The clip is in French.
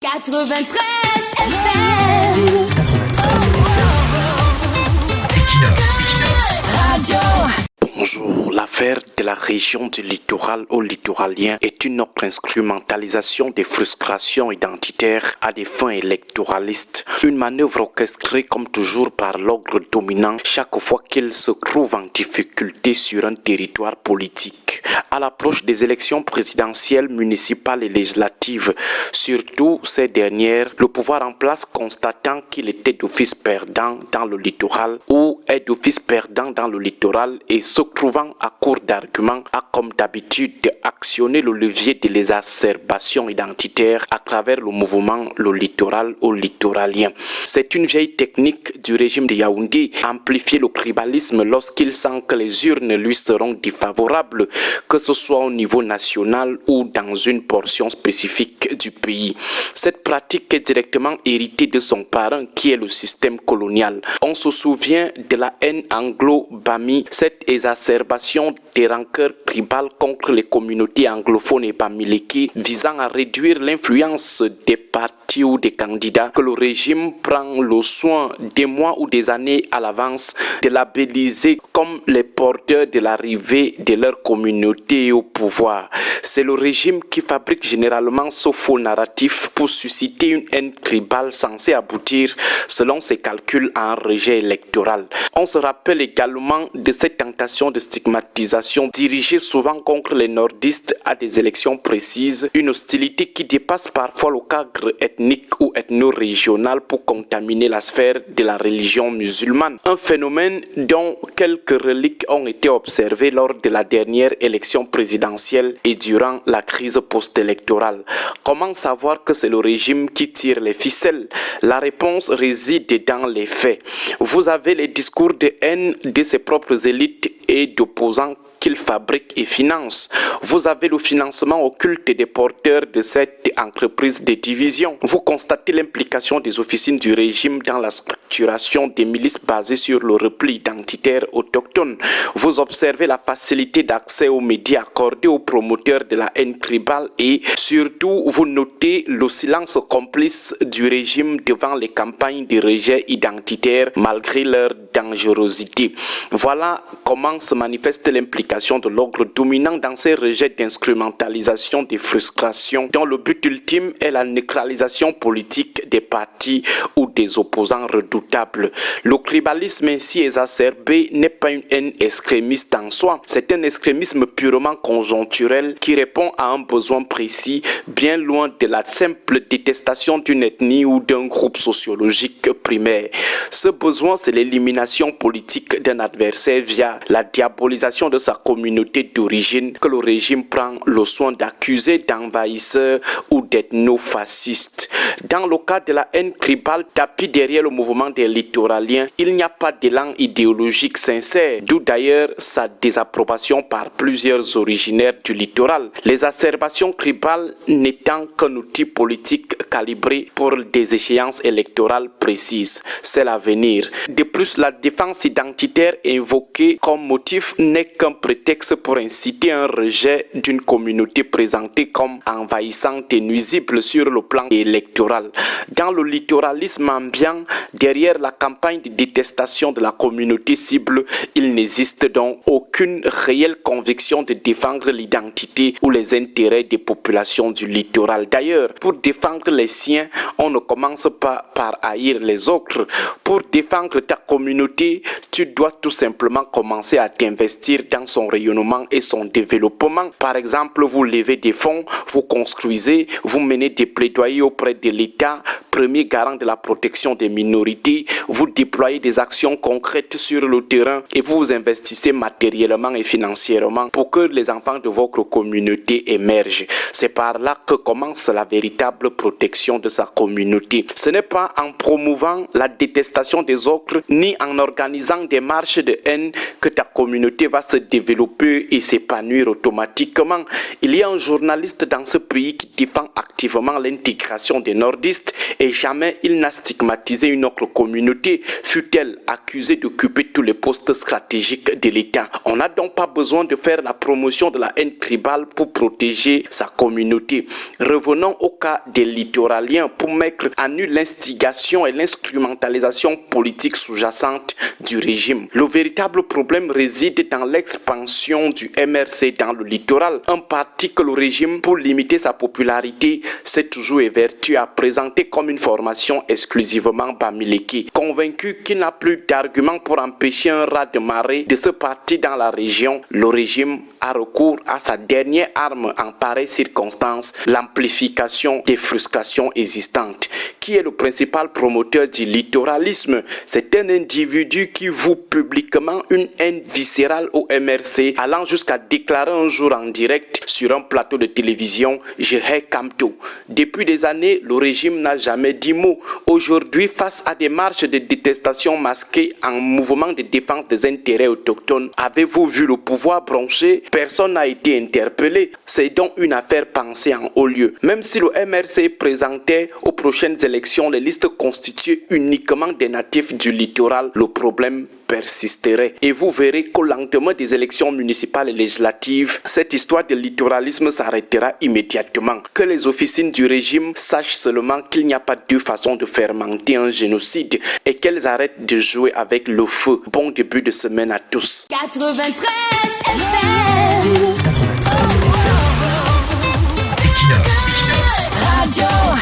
93 FM. 93 Equinox Radio. Bonjour, l'affaire de la région du littoral au littoralien est une autre instrumentalisation des frustrations identitaires à des fins électoralistes. Une manœuvre orchestrée comme toujours par l'ordre dominant chaque fois qu'il se trouve en difficulté sur un territoire politique. À l'approche des élections présidentielles, municipales et législatives, surtout ces dernières, le pouvoir en place constatant qu'il était d'office perdant dans le littoral ou est d'office perdant dans le littoral et se trouvant à court d'arguments, a comme d'habitude actionné le levier de l'exacerbation identitaire à travers le mouvement le littoral au littoralien. C'est une vieille technique du régime de Yaoundé, amplifier le tribalisme lorsqu'il sent que les urnes lui seront défavorables, que ce soit au niveau national ou dans une portion spécifique du pays. Cette pratique est directement héritée de son parent qui est le système colonial. On se souvient de la haine anglo-bami, cette exacerbation des rancœurs tribales contre les communautés anglophones et bamileke visant à réduire l'influence des partis ou des candidats que le régime prend le soin des mois ou des années à l'avance de labelliser comme les porteurs de l'arrivée de leur communauté au pouvoir. C'est le régime qui fabrique généralement ce faux narratif pour susciter une haine tribale censée aboutir, selon ses calculs, à un rejet électoral. On se rappelle également de cette tentation de stigmatisation dirigée souvent contre les nordistes à des élections précises, une hostilité qui dépasse parfois le cadre ethnique ou ethno-régional pour contaminer la sphère de la religion musulmane. Un phénomène dont quelques reliques ont été observées lors de la dernière élection présidentielle et durant la crise post-électorale. Comment savoir que c'est le régime qui tire les ficelles? La réponse réside dans les faits. Vous avez les discours de haine de ses propres élites et d'opposants qu'il fabrique et finance. Vous avez le financement occulte des porteurs de cette entreprise de division. Vous constatez l'implication des officines du régime dans la structuration des milices basées sur le repli identitaire autochtone. Vous observez la facilité d'accès aux médias accordés aux promoteurs de la haine tribale et surtout vous notez le silence complice du régime devant les campagnes de rejet identitaire malgré leur dangerosité. Voilà comment se manifeste l'implication de l'ordre dominant dans ces rejets d'instrumentalisation des frustrations dont le but ultime est la neutralisation politique des partis ou des opposants redoutables. Le tribalisme ainsi exacerbé n'est pas une haine extrémiste en soi, c'est un extrémisme purement conjoncturel qui répond à un besoin précis, bien loin de la simple détestation d'une ethnie ou d'un groupe sociologique primaire. Ce besoin, c'est l'élimination politique d'un adversaire via la diabolisation de sa communauté d'origine que le régime prend le soin d'accuser d'envahisseurs ou d'ethno-fascistes. Dans le cas de la haine tribale tapis derrière le mouvement des littoraliens, il n'y a pas d'élan idéologique sincère, d'où d'ailleurs sa désapprobation par plusieurs originaires du littoral. Les acerbations tribales n'étant qu'un outil politique calibré pour des échéances électorales précises. C'est l'avenir. De plus, la défense identitaire invoquée comme motif n'est qu'un prétexte pour inciter un rejet d'une communauté présentée comme envahissante et nuisible sur le plan électoral. Dans le littoralisme ambiant, derrière la campagne de détestation de la communauté cible, il n'existe donc aucune réelle conviction de défendre l'identité ou les intérêts des populations du littoral. D'ailleurs, pour défendre les siens, on ne commence pas par haïr les autres. Pour défendre ta communauté, tu dois tout simplement commencer à t'investir dans son rayonnement et son développement. Par exemple, vous levez des fonds, vous construisez, vous menez des plaidoyers auprès de l'État, premier garant de la protection des minorités, vous déployez des actions concrètes sur le terrain et vous vous investissez matériellement et financièrement pour que les enfants de votre communauté émergent. C'est par là que commence la véritable protection de sa communauté. Ce n'est pas en promouvant la détestation des autres ni en organisant des marches de haine que ta communauté va se développer et s'épanouir automatiquement. Il y a un journaliste dans ce pays qui défend activement l'intégration des nordistes et et jamais il n'a stigmatisé une autre communauté, fut-elle accusée d'occuper tous les postes stratégiques de l'État. On n'a donc pas besoin de faire la promotion de la haine tribale pour protéger sa communauté. Revenons au cas des littoraliens pour mettre à nu l'instigation et l'instrumentalisation politique sous-jacente du régime. Le véritable problème réside dans l'expansion du MRC dans le littoral, un parti que le régime, pour limiter sa popularité, s'est toujours évertué à présenter comme une formation exclusivement bamileke. Convaincu qu'il n'a plus d'arguments pour empêcher un raz de marée de ce parti dans la région, le régime a recours à sa dernière arme en pareille circonstance, l'amplification des frustrations existantes. Qui est le principal promoteur du littoralisme? C'est un individu qui voue publiquement une haine viscérale au MRC, allant jusqu'à déclarer un jour en direct sur un plateau de télévision « Je hais Kamto ». Depuis des années, le régime n'a jamais dit mot. Aujourd'hui, face à des marches de détestation masquées en mouvement de défense des intérêts autochtones, avez-vous vu le pouvoir broncher? Personne n'a été interpellé. C'est donc une affaire pensée en haut lieu. Même si le MRC présentait aux prochaines élections les listes constituées uniquement des natifs du littoral, le problème persisterait. Et vous verrez qu'au lendemain des élections municipales et législatives, cette histoire de littoralisme s'arrêtera immédiatement. Que les officines du régime sachent seulement qu'il n'y a pas deux façons de fermenter un génocide et qu'elles arrêtent de jouer avec le feu. Bon début de semaine à tous. 93 FM.